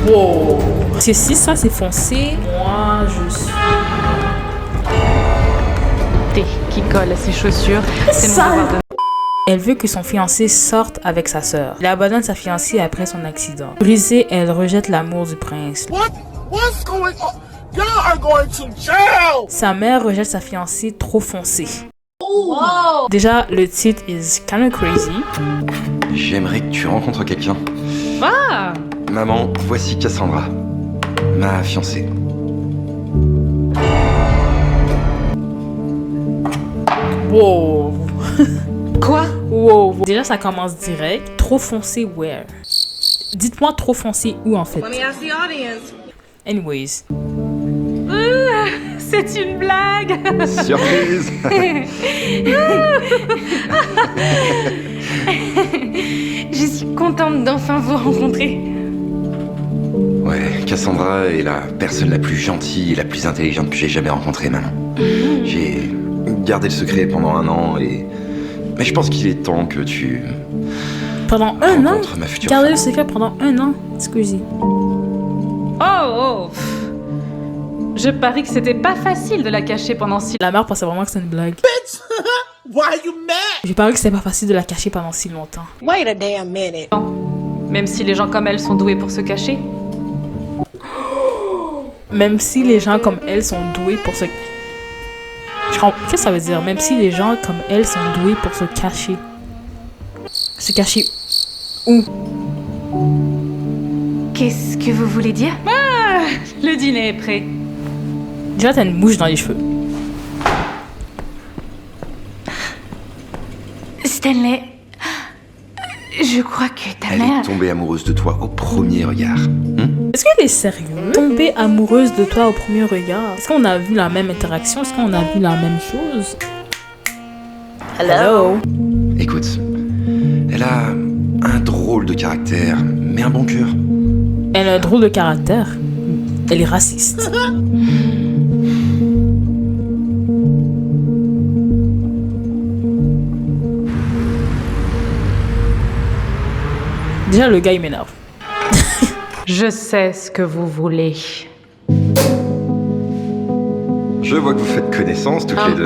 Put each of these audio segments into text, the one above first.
Wow. Parce que si ça c'est foncé, moi je suis... Qui colle à ses chaussures. C'est mon devoir de... Elle veut que son fiancé sorte avec sa sœur. Elle abandonne sa fiancée après son accident. Brisée, elle rejette l'amour du prince. What's going on? Y'all are going to jail! Sa mère rejette sa fiancée trop foncée. Wow. Déjà, le titre is kinda crazy. J'aimerais que tu rencontres quelqu'un. Ah! Maman, voici Cassandra, ma fiancée. Wow. Quoi? Wow. Déjà, ça commence direct. Trop foncé, where? Dites-moi trop foncé où, en fait? Let me ask the audience. Anyways. C'est une blague! Surprise! Je suis contente d'enfin vous rencontrer. Ouais, Cassandra est la personne la plus gentille et la plus intelligente que j'ai jamais rencontrée, maman. J'ai gardé le secret pendant 1 an mais je pense qu'il est temps que tu... Pendant 1 an? rencontres ma future Garder le femme. secret pendant 1 an? Excusez. Oh! Je parie que c'était pas facile de la cacher pendant si... La mère pensait vraiment que c'était une blague. Why you mad? J'ai paru que c'était pas facile de la cacher pendant si longtemps. Wait a damn minute. Même si les gens comme elle sont doués pour se cacher. Même si les gens comme elle sont doués pour se... Qu'est-ce que ça veut dire? Même si les gens comme elle sont doués pour se cacher. Se cacher où? Qu'est-ce que vous voulez dire? Ah! Le dîner est prêt. Déjà, t'as une mouche dans les cheveux. Stanley, je crois que ta Elle mère... est tombée amoureuse de toi au premier regard. Est-ce qu'elle est sérieuse? Tomber amoureuse de toi au premier regard? Est-ce qu'on a vu la même interaction? Est-ce qu'on a vu la même chose? Hello? Écoute, elle a un drôle de caractère, mais un bon cœur. Elle a un drôle de caractère. Elle est raciste. Déjà, le gars, il m'énerve. Je sais ce que vous voulez. Je vois que vous faites connaissance toutes les deux.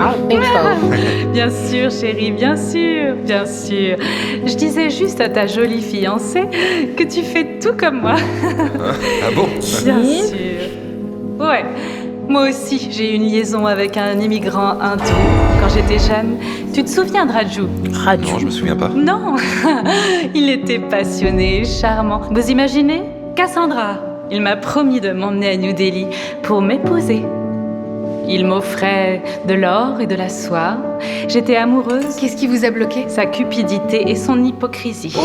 Bien sûr, chérie, bien sûr, bien sûr. Je disais juste à ta jolie fiancée que tu fais tout comme moi. Ah bon? Bien sûr. Ouais. Moi aussi, j'ai eu une liaison avec un immigrant hindou quand j'étais jeune. Tu te souviens de Raju? Non, je me souviens pas. Non. Il était passionné, charmant. Vous imaginez? Cassandra. Il m'a promis de m'emmener à New Delhi pour m'épouser. Il m'offrait de l'or et de la soie. J'étais amoureuse. Qu'est-ce qui vous a bloqué? Sa cupidité et son hypocrisie.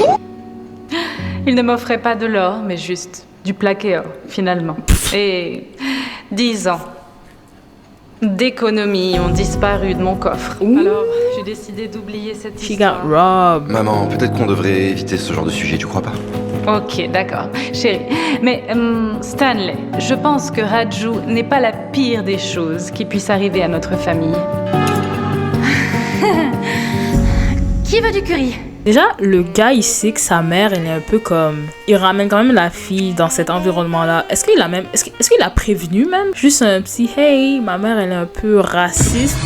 Il ne m'offrait pas de l'or, mais juste du plaqué or, finalement. Et 10 ans d'économie ont disparu de mon coffre. Alors, j'ai décidé d'oublier cette She got histoire. robbed. Maman, peut-être qu'on devrait éviter ce genre de sujet, tu crois pas? Ok, d'accord, chérie. Mais Stanley, je pense que Raju n'est pas la pire des choses qui puissent arriver à notre famille. Qui veut du curry? Déjà, le gars, il sait que sa mère, elle est un peu comme... Il ramène quand même la fille dans cet environnement-là. Est-ce qu'il a prévenu même? Juste un petit « Hey, ma mère, elle est un peu raciste. »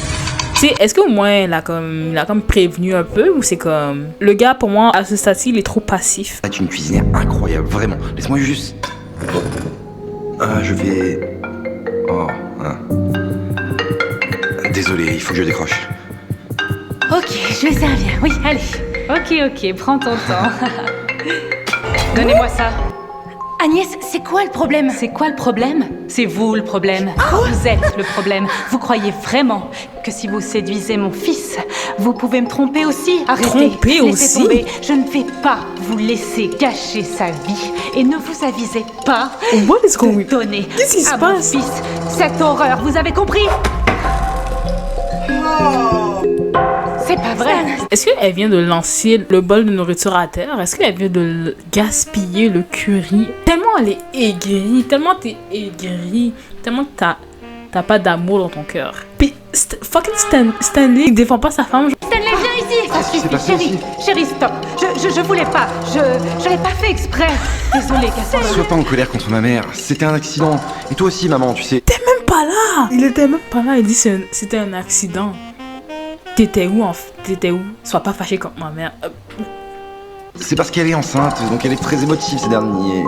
Tu sais, est-ce qu'au moins, il a comme prévenu un peu? Ou c'est comme... Le gars, pour moi, à ce stade-ci, il est trop passif. C'est une cuisinière incroyable, vraiment. Laisse-moi juste... Ah, je vais... Oh, ah. Désolé, il faut que je décroche. Ok, je vais servir. Oui, allez. Ok, prends ton temps. Donnez-moi ça. Agnès, c'est quoi le problème? C'est quoi le problème? C'est vous le problème. Vous êtes le problème. Vous croyez vraiment que si vous séduisez mon fils, vous pouvez me tromper aussi? Arrêtez. Tromper Laissez aussi? tomber. Je ne vais pas vous laisser gâcher sa vie et ne vous avisez pas What is going de donner Qu'est-ce qui se à mon passe? fils cette horreur. Vous avez compris? C'est pas vrai. Est-ce qu'elle vient de lancer le bol de nourriture à terre? Est-ce qu'elle vient de gaspiller le curry? Tellement elle est aigrie, tellement t'es aigrie, tellement que t'as pas d'amour dans ton cœur. Puis fucking Stanley, il défend pas sa femme. Stanley, viens ici! Allez-y, ça Qu'est-ce qui s'est suffit, passé chérie. ici Chérie, stop. Je voulais pas. Je l'ai pas fait exprès. Désolée, Cassandra. Sois pas en colère contre ma mère, c'était un accident. Et toi aussi, maman, tu sais. Même pas là. Il était même pas là. Il dit c'était un accident. T'étais où T'étais où? Sois pas fâché contre ma mère. C'est parce qu'elle est enceinte, donc elle est très émotive ces derniers.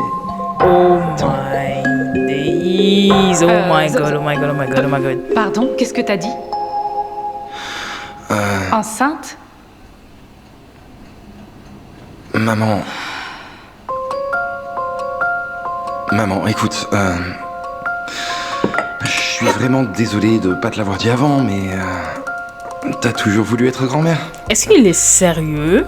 Oh my days. Oh my god, oh my god, oh my god, oh my god. Pardon, qu'est-ce que t'as dit? Enceinte? Maman. Maman, écoute, je suis vraiment désolé de pas te l'avoir dit avant, mais t'as toujours voulu être grand-mère. Est-ce qu'il est sérieux?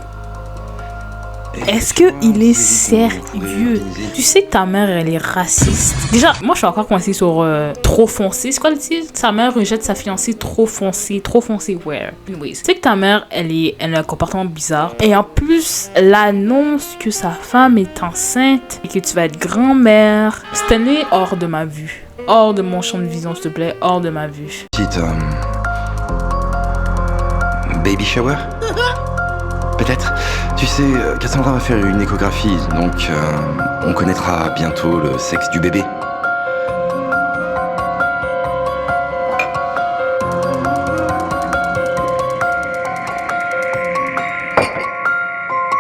Est-ce qu'il est sérieux? Tu sais que ta mère, elle est raciste. Déjà, moi, je suis encore coincée sur trop foncé. C'est quoi le titre? Sa mère rejette sa fiancée trop foncé. Trop foncé, where? Anyways. Tu sais que ta mère, elle a un comportement bizarre. Et en plus, l'annonce que sa femme est enceinte et que tu vas être grand-mère. Stanley, hors de ma vue. Hors de mon champ de vision, s'il te plaît. Hors de ma vue. Petite, baby shower? Peut-être. Tu sais, Cassandra va faire une échographie, donc on connaîtra bientôt le sexe du bébé.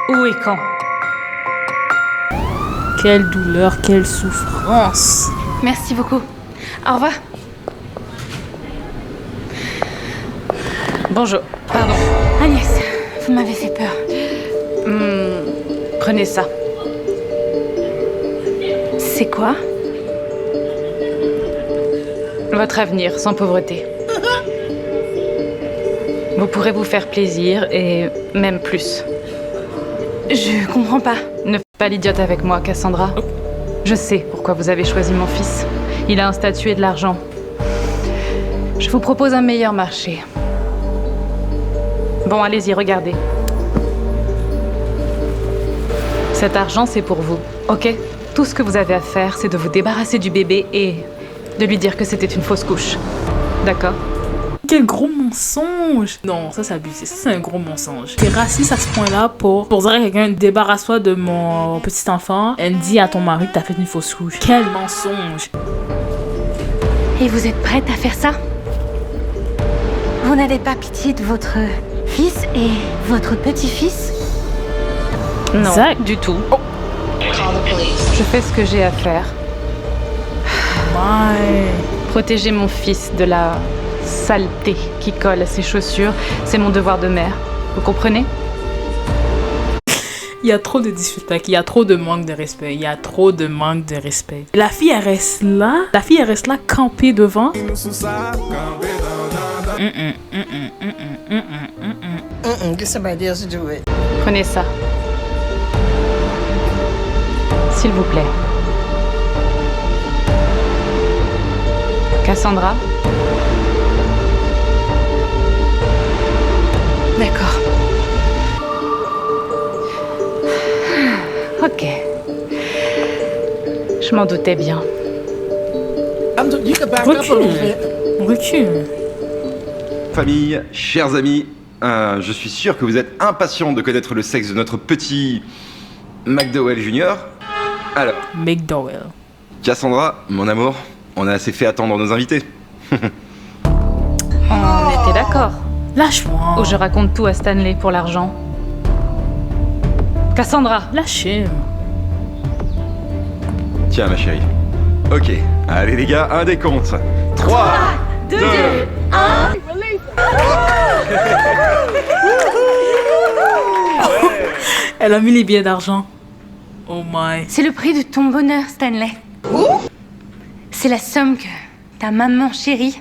Où et quand? Quelle douleur, quelle souffrance. Merci beaucoup. Au revoir. Bonjour. Pardon. Agnès, vous m'avez fait peur. Prenez ça. C'est quoi? Votre avenir sans pauvreté. Vous pourrez vous faire plaisir et même plus. Je comprends pas. Ne faites pas l'idiote avec moi, Cassandra. Je sais pourquoi vous avez choisi mon fils. Il a un statut et de l'argent. Je vous propose un meilleur marché. Bon, allez-y, regardez. Cet argent, c'est pour vous, ok? Tout ce que vous avez à faire, c'est de vous débarrasser du bébé et de lui dire que c'était une fausse couche. D'accord? Quel gros mensonge! Non, ça c'est abusé, ça c'est un gros mensonge. T'es raciste à ce point-là pour dire à quelqu'un débarrasse-toi de mon petit enfant. Elle dit à ton mari que t'as fait une fausse couche. Quel mensonge! Et vous êtes prête à faire ça? Vous n'avez pas pitié de votre fils et votre petit-fils? Non, Exact. du tout. Je fais ce que j'ai à faire. Ouais. Protéger mon fils de la saleté qui colle à ses chaussures, c'est mon devoir de mère. Vous comprenez? Il y a trop de disrespect, il y a trop de manque de respect, il y a trop de manque de respect. La fille, elle reste là campée devant. Get somebody else to do it. Prenez ça. S'il vous plaît. Cassandra? D'accord. Ok. Je m'en doutais bien. You can back up a little bit. Recule. Famille, chers amis, je suis sûr que vous êtes impatients de connaître le sexe de notre petit McDowell Jr. Alors, McDowell. Cassandra, mon amour, on a assez fait attendre nos invités. On était d'accord. Lâche-moi. Ou je raconte tout à Stanley pour l'argent. Cassandra! Lâchez. Tiens, ma chérie. Ok, allez les gars, un décompte. 3, 2, 1. Elle a mis les billets d'argent. Oh my. C'est le prix de ton bonheur, Stanley. C'est la somme que ta maman chérie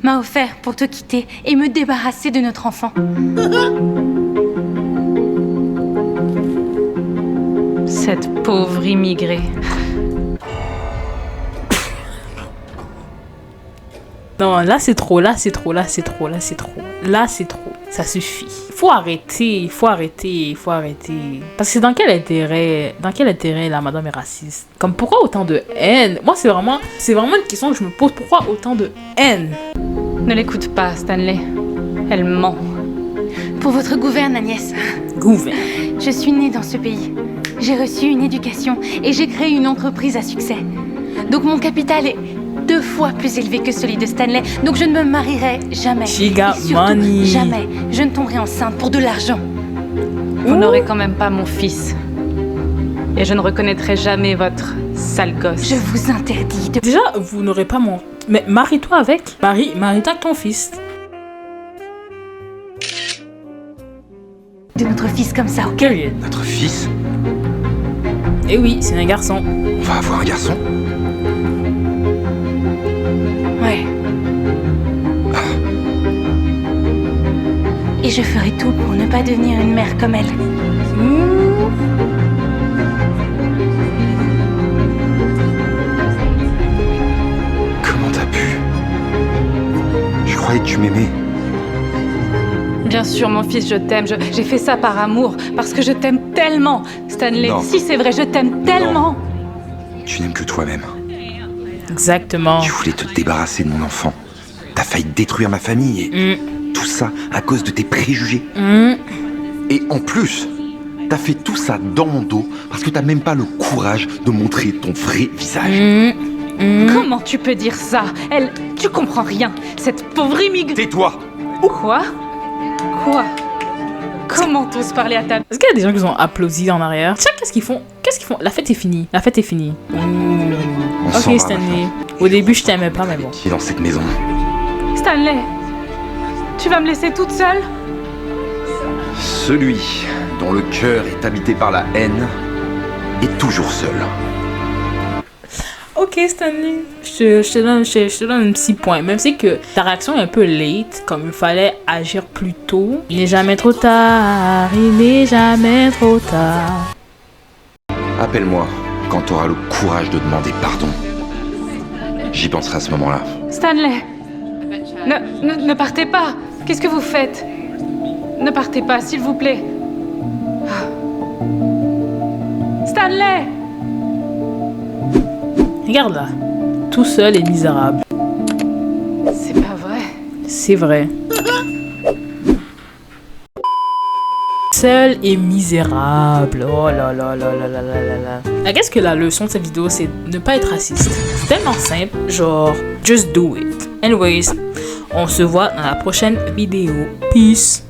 m'a offert pour te quitter et me débarrasser de notre enfant. Cette pauvre immigrée. Non, là c'est trop, là c'est trop, là c'est trop, là c'est trop. Là c'est trop. Ça suffit. Faut arrêter. Parce que dans quel intérêt la madame est raciste? Comme pourquoi autant de haine? Moi c'est vraiment une question que je me pose. Pourquoi autant de haine? Ne l'écoute pas, Stanley. Elle ment. Pour votre gouverne, Agnès. Gouverne. Je suis née dans ce pays. J'ai reçu une éducation et j'ai créé une entreprise à succès. Donc mon capital est 2 fois plus élevé que celui de Stanley. Donc je ne me marierai jamais. She got et surtout, money. jamais je ne tomberai enceinte pour de l'argent. Vous n'aurez quand même pas mon fils. Et je ne reconnaîtrai jamais votre sale gosse. Je vous interdis de... Déjà, vous n'aurez pas mon... Mais marie-toi avec. Marie-toi avec ton fils. de notre fils comme ça, ok? Period. Notre fils? Eh oui, c'est un garçon. On va avoir un garçon? Ouais. Et je ferai tout pour ne pas devenir une mère comme elle. Comment t'as pu? Je croyais que tu m'aimais. Bien sûr, mon fils, je t'aime. J'ai fait ça par amour, parce que je t'aime tellement. Stanley, Non. si c'est vrai, je t'aime tellement. Tu n'aimes que toi-même. Exactement. Tu voulais te débarrasser de mon enfant. T'as failli détruire ma famille et tout ça à cause de tes préjugés. Et en plus, t'as fait tout ça dans mon dos parce que t'as même pas le courage de montrer ton vrai visage. Comment tu peux dire ça? Tu comprends rien. Cette pauvre immigrée... Tais-toi! Quoi? Quoi? Comment t'oses parler à ta... Est-ce qu'il y a des gens qui ont applaudi en arrière? Tiens, qu'est-ce qu'ils font? La fête est finie. La fête est finie. On s'en va Ok, Stanley. maintenant. Au début, je t'aimais pas, mais bon. Qui est dans cette maison? Stanley, tu vas me laisser toute seule? Celui dont le cœur est habité par la haine est toujours seul. Ok, Stanley. Je te donne un petit point. Même si que ta réaction est un peu late, comme il fallait agir plus tôt. Il n'est jamais trop tard. Il n'est jamais trop tard. Appelle-moi quand t'auras le courage de demander pardon. J'y penserai à ce moment-là. Stanley, ne partez pas. Qu'est-ce que vous faites? Ne partez pas, s'il vous plaît. Stanley! Regarde là. Tout seul et misérable. C'est pas vrai. C'est vrai. Seul et misérable. Oh là là là là là là là là. Qu'est-ce que la leçon de cette vidéo, c'est ne pas être raciste. C'est tellement simple. Genre, just do it. Anyways, on se voit dans la prochaine vidéo. Peace.